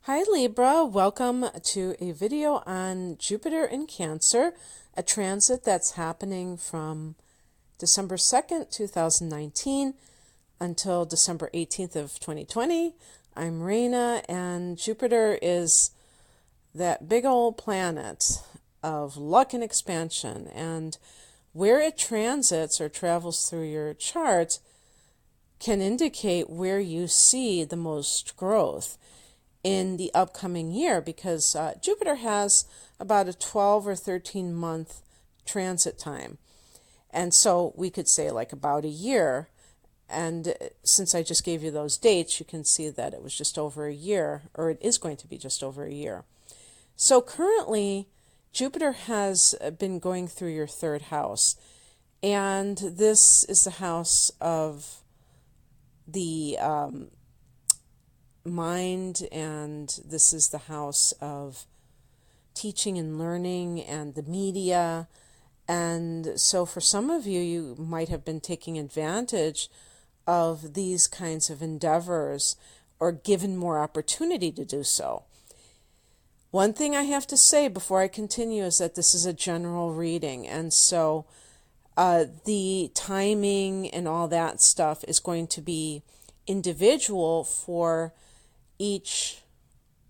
Hi Libra, welcome to a video on Jupiter in Cancer, a transit that's happening from December 2nd, 2019 until December 18th of 2020. I'm Raina, and Jupiter is that big old planet of luck and expansion, and where it transits or travels through your chart can indicate where you see the most growth in the upcoming year, because Jupiter has about a 12 or 13 month transit time. And so we could say like about a year. And since I just gave you those dates, you can see that it was just over a year, or it is going to be just over a year. So currently, Jupiter has been going through your third house. And this is the house of the mind, and this is the house of teaching and learning and the media. And so for some of you, you might have been taking advantage of these kinds of endeavors or given more opportunity to do so. One thing I have to say before I continue is that this is a general reading, and so the timing and all that stuff is going to be individual for each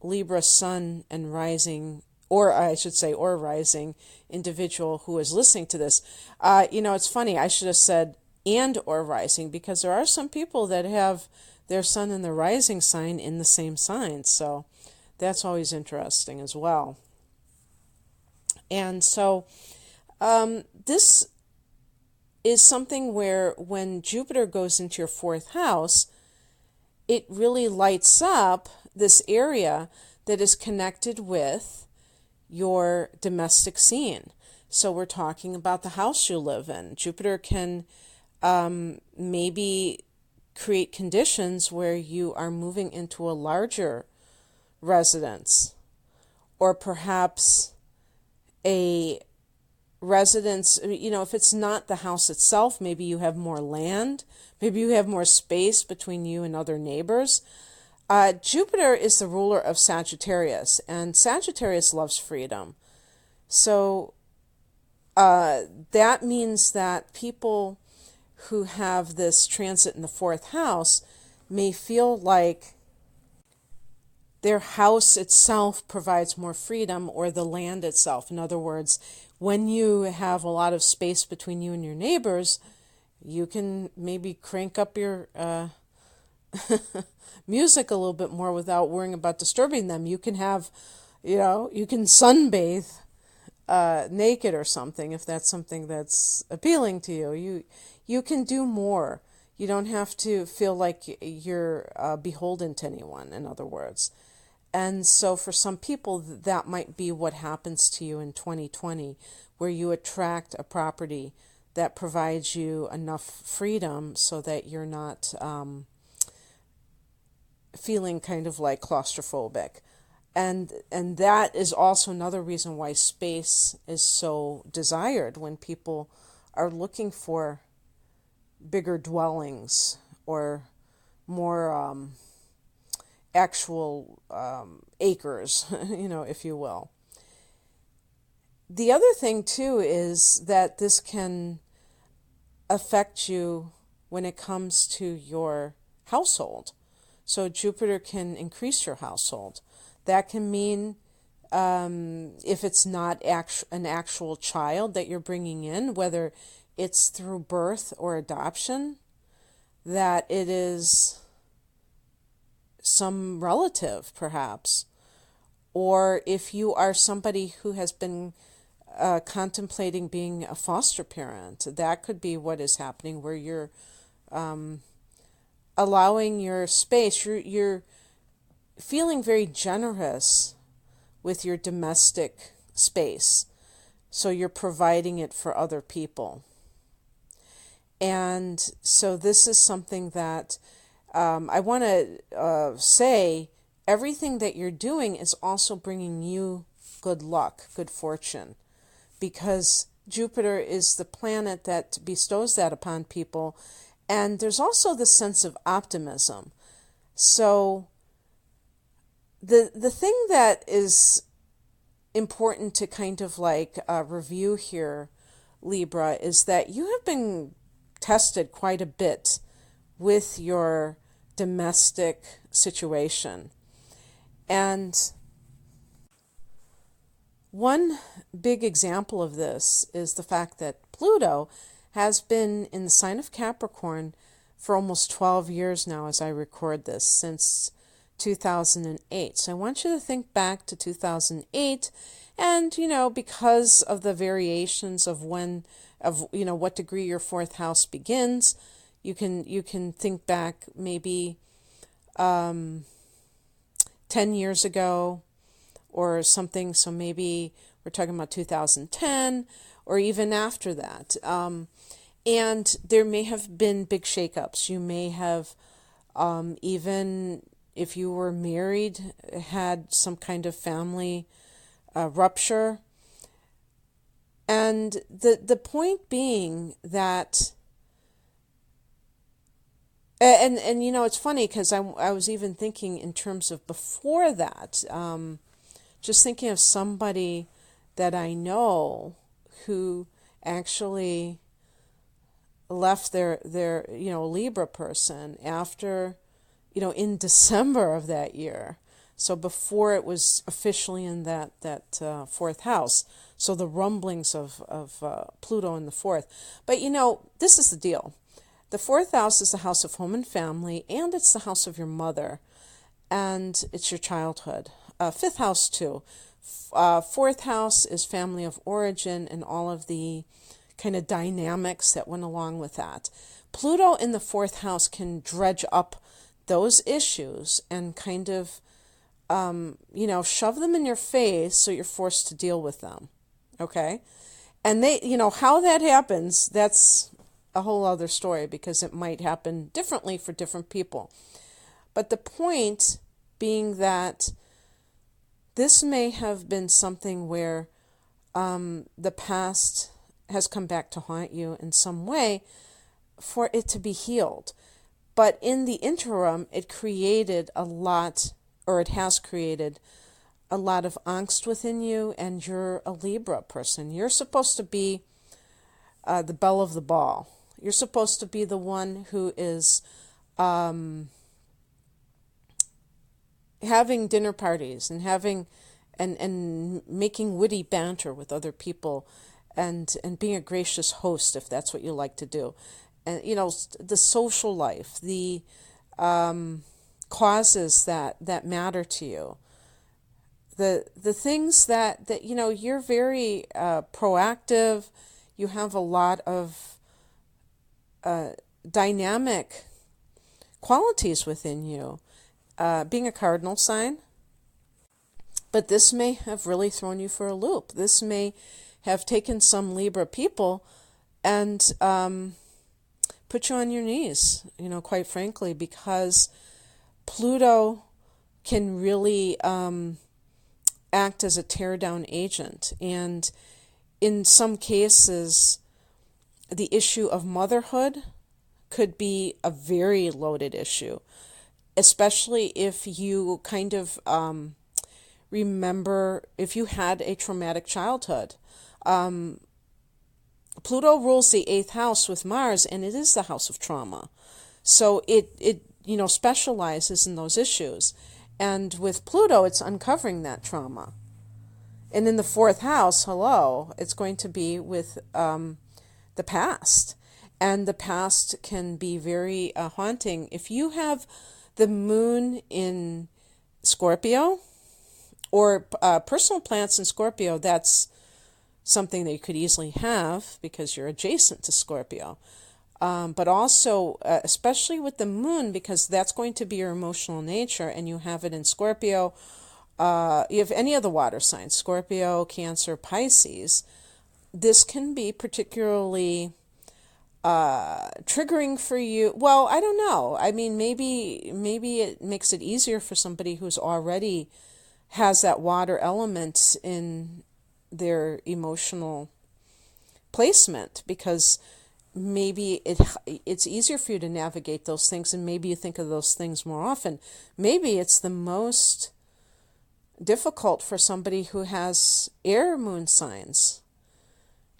Libra sun and rising, or I should say, or rising individual who is listening to this. It's funny, I should have said and or rising, because there are some people that have their sun and their rising sign in the same sign. So that's always interesting as well. And so this is something where when Jupiter goes into your fourth house, it really lights up this area that is connected with your domestic scene. So we're talking about the house you live in. Jupiter can maybe create conditions where you are moving into a larger residence, or perhaps a residence, if it's not the house itself, maybe you have more land, maybe you have more space between you and other neighbors. Jupiter is the ruler of Sagittarius, and Sagittarius loves freedom. So that means that people who have this transit in the fourth house may feel like their house itself provides more freedom, or the land itself. In other words, when you have a lot of space between you and your neighbors, you can maybe crank up your music a little bit more without worrying about disturbing them. You can have, you can sunbathe naked or something, if that's something that's appealing to you. You can do more. You don't have to feel like you're beholden to anyone, in other words. And so for some people, that might be what happens to you in 2020, where you attract a property that provides you enough freedom so that you're not feeling kind of like claustrophobic. And that is also another reason why space is so desired when people are looking for bigger dwellings or more actual acres, if you will. The other thing, too, is that this can affect you when it comes to your household. So Jupiter can increase your household. That can mean if it's not an actual child that you're bringing in, whether it's through birth or adoption, that it is some relative, perhaps. Or if you are somebody who has been contemplating being a foster parent, that could be what is happening, where you're allowing your space. You're feeling very generous with your domestic space. So you're providing it for other people. And so this is something that I want to say, everything that you're doing is also bringing you good luck, good fortune, because Jupiter is the planet that bestows that upon people. And there's also the sense of optimism. So the thing that is important to kind of like review here, Libra, is that you have been tested quite a bit with your domestic situation. And one big example of this is the fact that Pluto has been in the sign of Capricorn for almost 12 years now as I record this, since 2008. So I want you to think back to 2008, and because of the variations of what degree your fourth house begins, you can think back maybe 10 years ago or something. So maybe we're talking about 2010 or even after that. And there may have been big shakeups. You may have, even if you were married, had some kind of family rupture. And the point being that, and it's funny because I was even thinking in terms of before that, just thinking of somebody that I know who actually left their Libra person after, in December of that year. So before it was officially in that fourth house. So the rumblings of Pluto in the fourth. But this is the deal. The fourth house is the house of home and family, and it's the house of your mother, and it's your childhood. Fifth house too. Fourth house is family of origin and all of the kind of dynamics that went along with that. Pluto in the fourth house can dredge up those issues and kind of, shove them in your face so you're forced to deal with them. Okay? And how that happens, that's a whole other story because it might happen differently for different people. But the point being that this may have been something where the past has come back to haunt you in some way for it to be healed. But in the interim, it has created a lot of angst within you, and you're a Libra person. You're supposed to be the belle of the ball. You're supposed to be the one who is having dinner parties and having and making witty banter with other people, and being a gracious host if that's what you like to do. And the social life, the causes that matter to you, the things that you're very proactive. You have a lot of dynamic qualities within you, being a cardinal sign. But this may have really thrown you for a loop. This may have taken some Libra people and put you on your knees, quite frankly, because Pluto can really act as a tear-down agent. And in some cases, the issue of motherhood could be a very loaded issue, especially if you kind of remember if you had a traumatic childhood. Pluto rules the 8th house with Mars, and it is the house of trauma. So it specializes in those issues. And with Pluto, it's uncovering that trauma. And in the 4th house, it's going to be with the past. And the past can be very haunting. If you have the moon in Scorpio, or personal planets in Scorpio, that's something that you could easily have because you're adjacent to Scorpio. But also, especially with the moon, because that's going to be your emotional nature, and you have it in Scorpio. You have any of the water signs, Scorpio, Cancer, Pisces. This can be particularly triggering for you. Well, I don't know. I mean, maybe it makes it easier for somebody who's already has that water element in their emotional placement, because maybe it's easier for you to navigate those things, and maybe you think of those things more often. Maybe it's the most difficult for somebody who has air moon signs,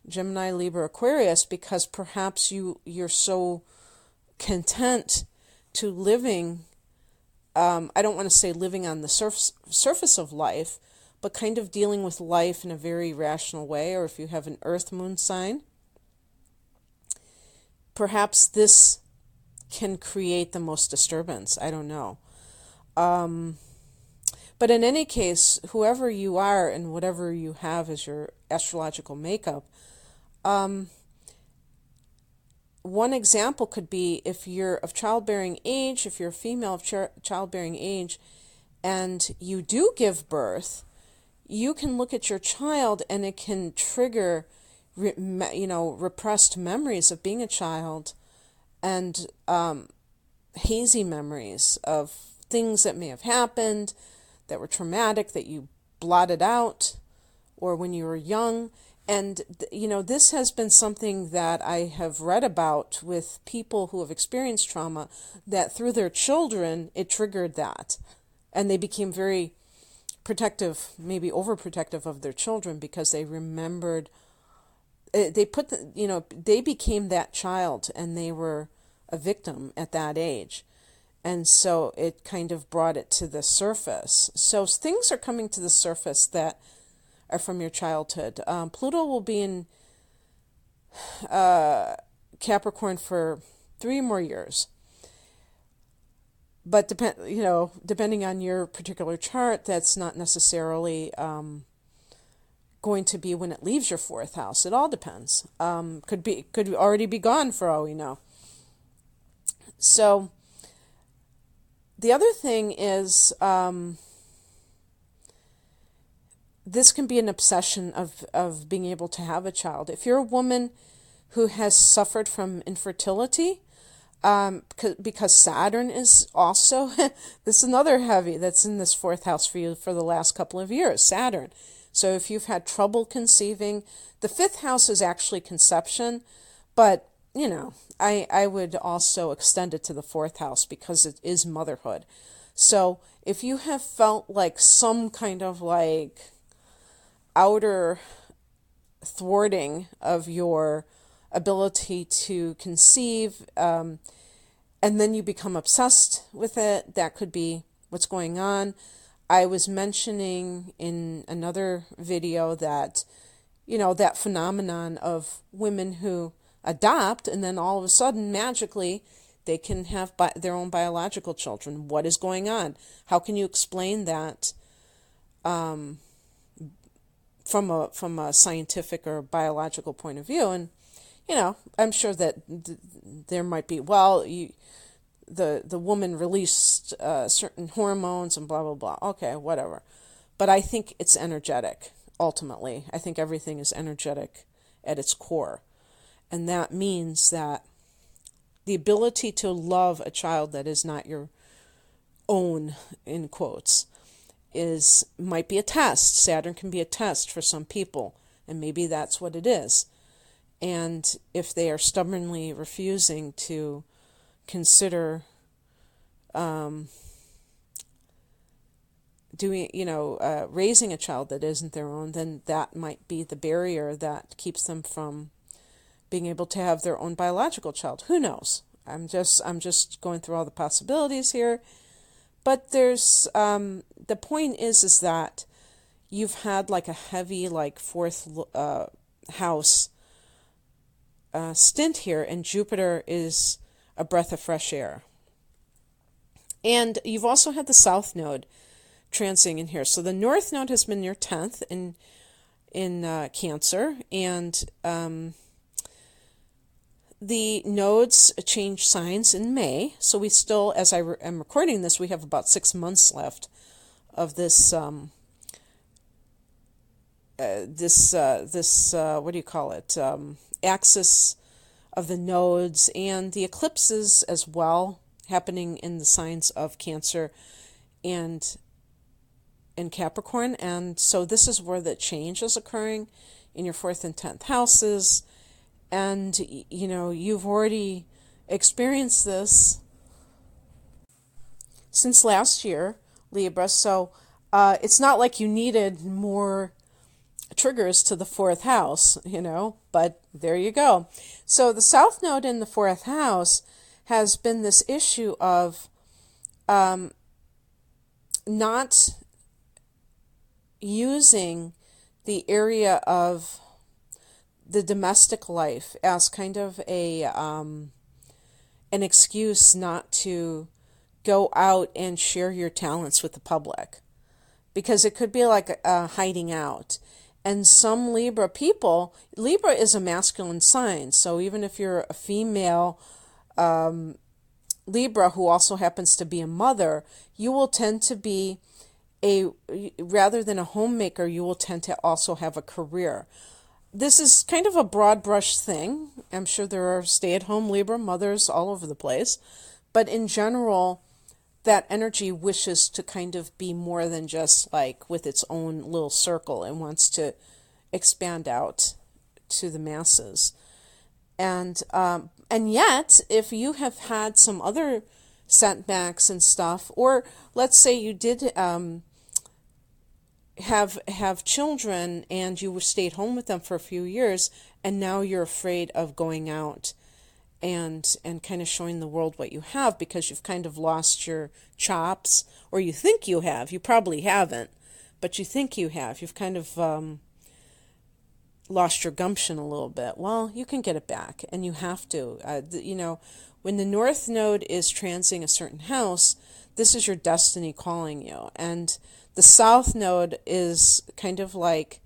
Gemini, Libra, Aquarius, because perhaps you're so content to living, I don't want to say living on the surface of life, but kind of dealing with life in a very rational way. Or if you have an earth moon sign, perhaps this can create the most disturbance. I don't know. But in any case, whoever you are and whatever you have as your astrological makeup, one example could be if you're of childbearing age, if you're a female of childbearing age, and you do give birth, you can look at your child and it can trigger, repressed memories of being a child, and hazy memories of things that may have happened that were traumatic that you blotted out, or when you were young. And, this has been something that I have read about with people who have experienced trauma, that through their children, it triggered that. And they became very protective, maybe overprotective of their children, because they remembered, they became that child and they were a victim at that age. And so it kind of brought it to the surface. So things are coming to the surface that are from your childhood. Pluto will be in Capricorn for 3 more years. But depending on your particular chart, that's not necessarily going to be when it leaves your 4th house. It all depends. Could already be gone for all we know. So the other thing is, this can be an obsession of being able to have a child. If you're a woman who has suffered from infertility, because Saturn is also, this is another heavy that's in this 4th house for you for the last couple of years, Saturn. So if you've had trouble conceiving, the 5th house is actually conception, but, I would also extend it to the 4th house because it is motherhood. So if you have felt like some kind of outer thwarting of your ability to conceive, and then you become obsessed with it, that could be what's going on. I was mentioning in another video that, that phenomenon of women who adopt and then all of a sudden magically they can have their own biological children. What is going on? How can you explain that from a scientific or biological point of view? And I'm sure that there might be, the woman released certain hormones and blah blah blah. Okay, whatever. But I think it's energetic. Ultimately, I think everything is energetic at its core, and that means that the ability to love a child that is not your own, in quotes, might be a test. Saturn can be a test for some people, and maybe that's what it is. And if they are stubbornly refusing to consider raising a child that isn't their own, then that might be the barrier that keeps them from being able to have their own biological child. Who knows? I'm just going through all the possibilities here. But there's the point is that you've had a heavy 4th house stint here, and Jupiter is a breath of fresh air. And you've also had the South Node transiting in here. So the North Node has been your 10th in Cancer, and the nodes change signs in May. So we still, as I am recording this, we have about 6 months left of this what do you call it? Axis of the nodes, and the eclipses as well happening in the signs of Cancer and in Capricorn. And so this is where the change is occurring in your 4th and 10th houses. And, you've already experienced this since last year, Libra. So It's not like you needed more triggers to the fourth house, but there you go. So the South Node in the fourth house has been this issue of not using the area of the domestic life as kind of an excuse not to go out and share your talents with the public, because it could be like hiding out. And some Libra people, Libra is a masculine sign, so even if you're a female Libra who also happens to be a mother, you will tend to be rather than a homemaker, you will tend to also have a career. This is kind of a broad brush thing. I'm sure there are stay-at-home Libra mothers all over the place, but in general, that energy wishes to kind of be more than just like with its own little circle and wants to expand out to the masses. And yet, if you have had some other setbacks and stuff, or let's say you did have children and you stayed home with them for a few years, and now you're afraid of going out and kind of showing the world what you have because you've kind of lost your chops, or you think you have. You probably haven't, but you think you have. You've kind of lost your gumption a little bit. Well, you can get it back, and you have to. When the North Node is transing a certain house, this is your destiny calling you. And the South Node is kind of like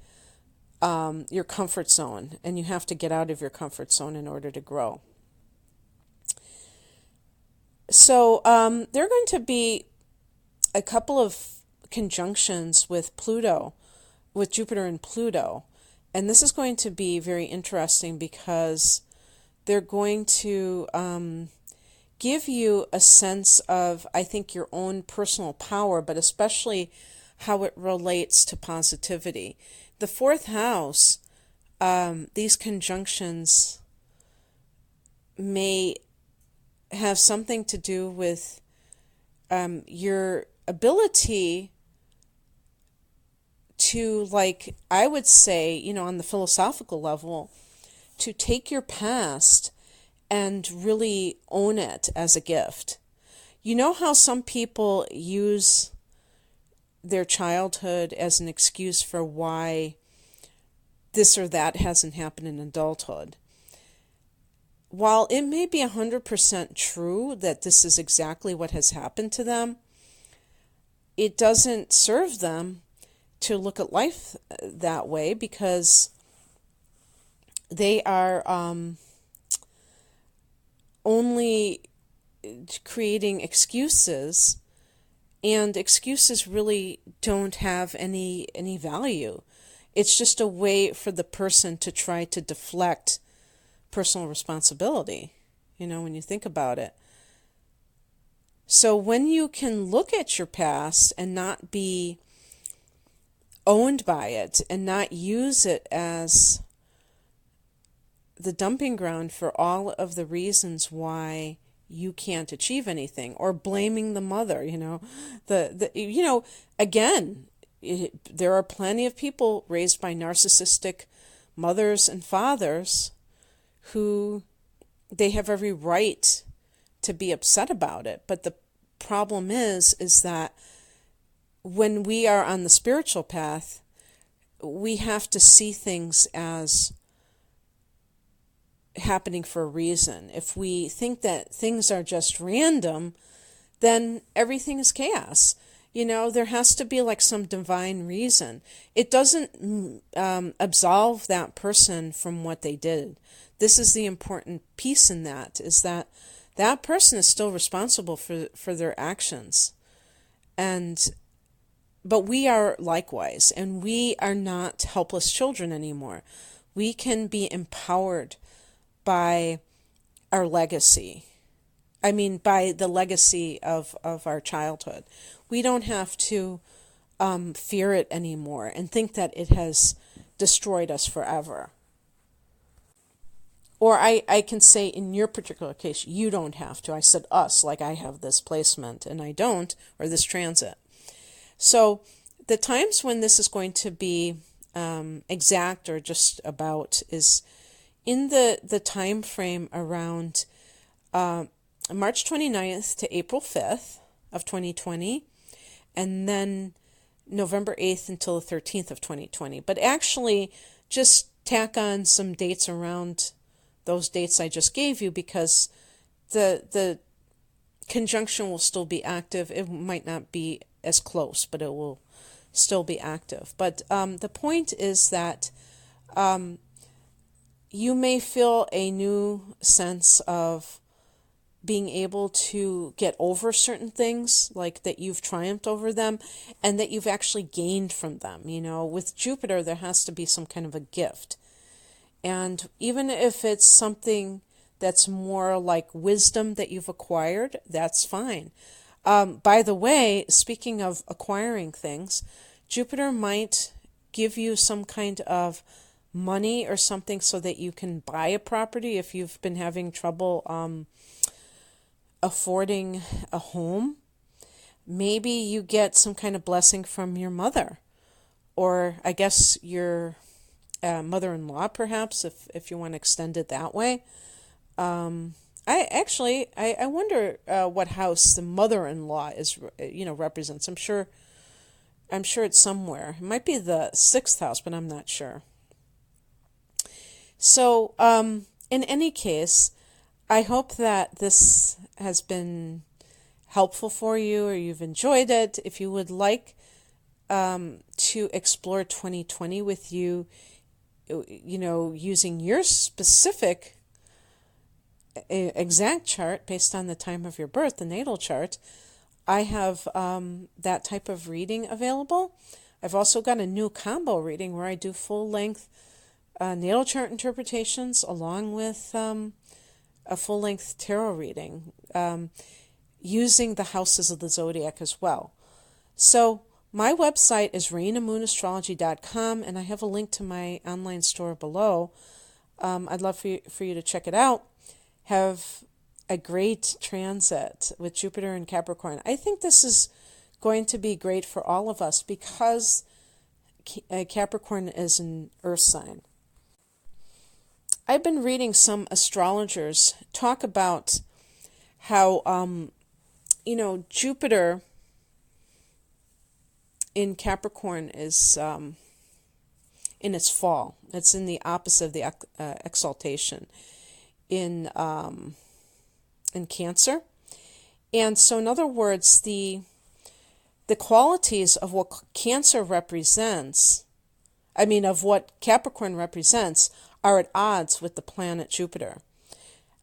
your comfort zone, and you have to get out of your comfort zone in order to grow. So there are going to be a couple of conjunctions with Pluto, with Jupiter and Pluto. And this is going to be very interesting because they're going to give you a sense of, I think, your own personal power, but especially how it relates to positivity. The fourth house, these conjunctions may have something to do with your ability to, like, I would say, on the philosophical level, to take your past and really own it as a gift. You know how some people use their childhood as an excuse for why this or that hasn't happened in adulthood? While it may be 100% true that this is exactly what has happened to them, it doesn't serve them to look at life that way, because they are only creating excuses, and excuses really don't have any value. It's just a way for the person to try to deflect personal responsibility, when you think about it. So when you can look at your past and not be owned by it and not use it as the dumping ground for all of the reasons why you can't achieve anything, or blaming the mother, again, there are plenty of people raised by narcissistic mothers and fathers who they have every right to be upset about it. But the problem is that when we are on the spiritual path, we have to see things as happening for a reason. If we think that things are just random, then everything is chaos. There has to be like some divine reason. It doesn't absolve that person from what they did. This is the important piece in that, is that that person is still responsible for their actions. But we are likewise, and we are not helpless children anymore. We can be empowered by our legacy. By the legacy of our childhood. We don't have to fear it anymore and think that it has destroyed us forever. Or I can say in your particular case, you don't have to. I said us, like I have this placement and I don't, or this transit. So the times when this is going to be exact or just about is in the time frame around March 29th to April 5th of 2020, and then November 8th until the 13th of 2020. But actually, just tack on some dates around those dates I just gave you, because the conjunction will still be active. It might not be as close, but it will still be active. But the point is that you may feel a new sense of being able to get over certain things, like that you've triumphed over them and that you've actually gained from them. You know, with Jupiter, there has to be some kind of a gift. And even if it's something that's more like wisdom that you've acquired, that's fine. By the way, speaking of acquiring things, Jupiter might give you some kind of money or something so that you can buy a property if you've been having trouble affording a home. Maybe you get some kind of blessing from your mother, or I guess your mother-in-law, perhaps, if you want to extend it that way. I wonder what house the mother-in-law is, represents. I'm sure it's somewhere. It might be the 6th house, but I'm not sure. So, in any case, I hope that this has been helpful for you, or you've enjoyed it. If you would like to explore 2020 with you, using your specific exact chart based on the time of your birth, the natal chart, I have that type of reading available. I've also got a new combo reading where I do full-length natal chart interpretations along with a full-length tarot reading using the houses of the zodiac as well. So my website is rainamoonastrology.com, and I have a link to my online store below. I'd love for you to check it out. Have a great transit with Jupiter and Capricorn. I think this is going to be great for all of us because Capricorn is an earth sign. I've been reading some astrologers talk about how, Jupiter in Capricorn is in its fall. It's in the opposite of the exaltation in Cancer. And so, in other words, the qualities of what Cancer represents, of what Capricorn represents, are at odds with the planet Jupiter.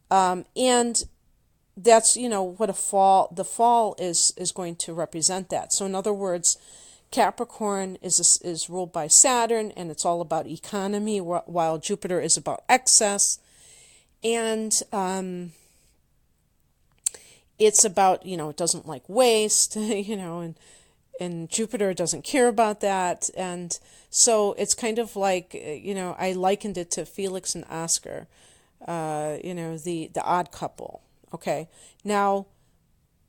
And that's, what the fall is going to represent that. So in other words, Capricorn is ruled by Saturn, and it's all about economy, while Jupiter is about excess. And it's about, it doesn't like waste, and Jupiter doesn't care about that. And so it's kind of like, I likened it to Felix and Oscar, the odd couple. Okay. Now,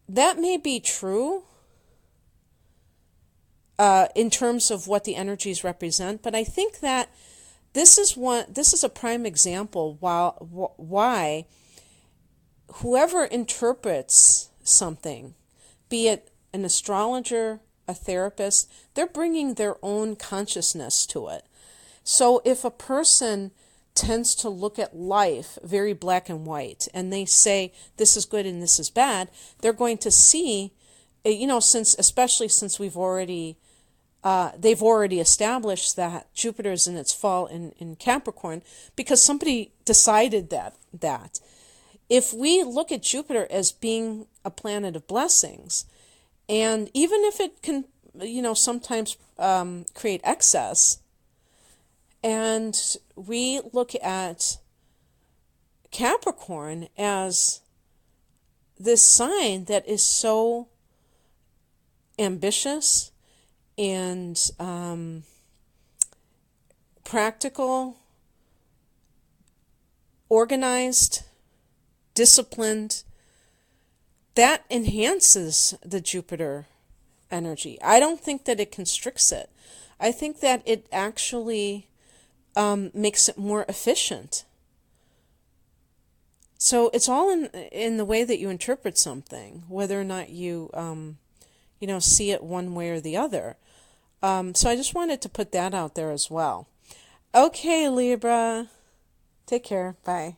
that may be true in terms of what the energies represent, but I think that this is a prime example why whoever interprets something, be it an astrologer, a therapist, they're bringing their own consciousness to it. So if a person tends to look at life very black and white, and they say this is good and this is bad, they're going to see, especially since they've already established that Jupiter is in its fall in Capricorn, because somebody decided that. If we look at Jupiter as being a planet of blessings, and even if it can, sometimes create excess, and we look at Capricorn as this sign that is so ambitious and practical, organized, disciplined, that enhances the Jupiter energy. I don't think that it constricts it. I think that it actually makes it more efficient. So it's all in the way that you interpret something, whether or not you see it one way or the other. So I just wanted to put that out there as well. Okay, Libra. Take care. Bye.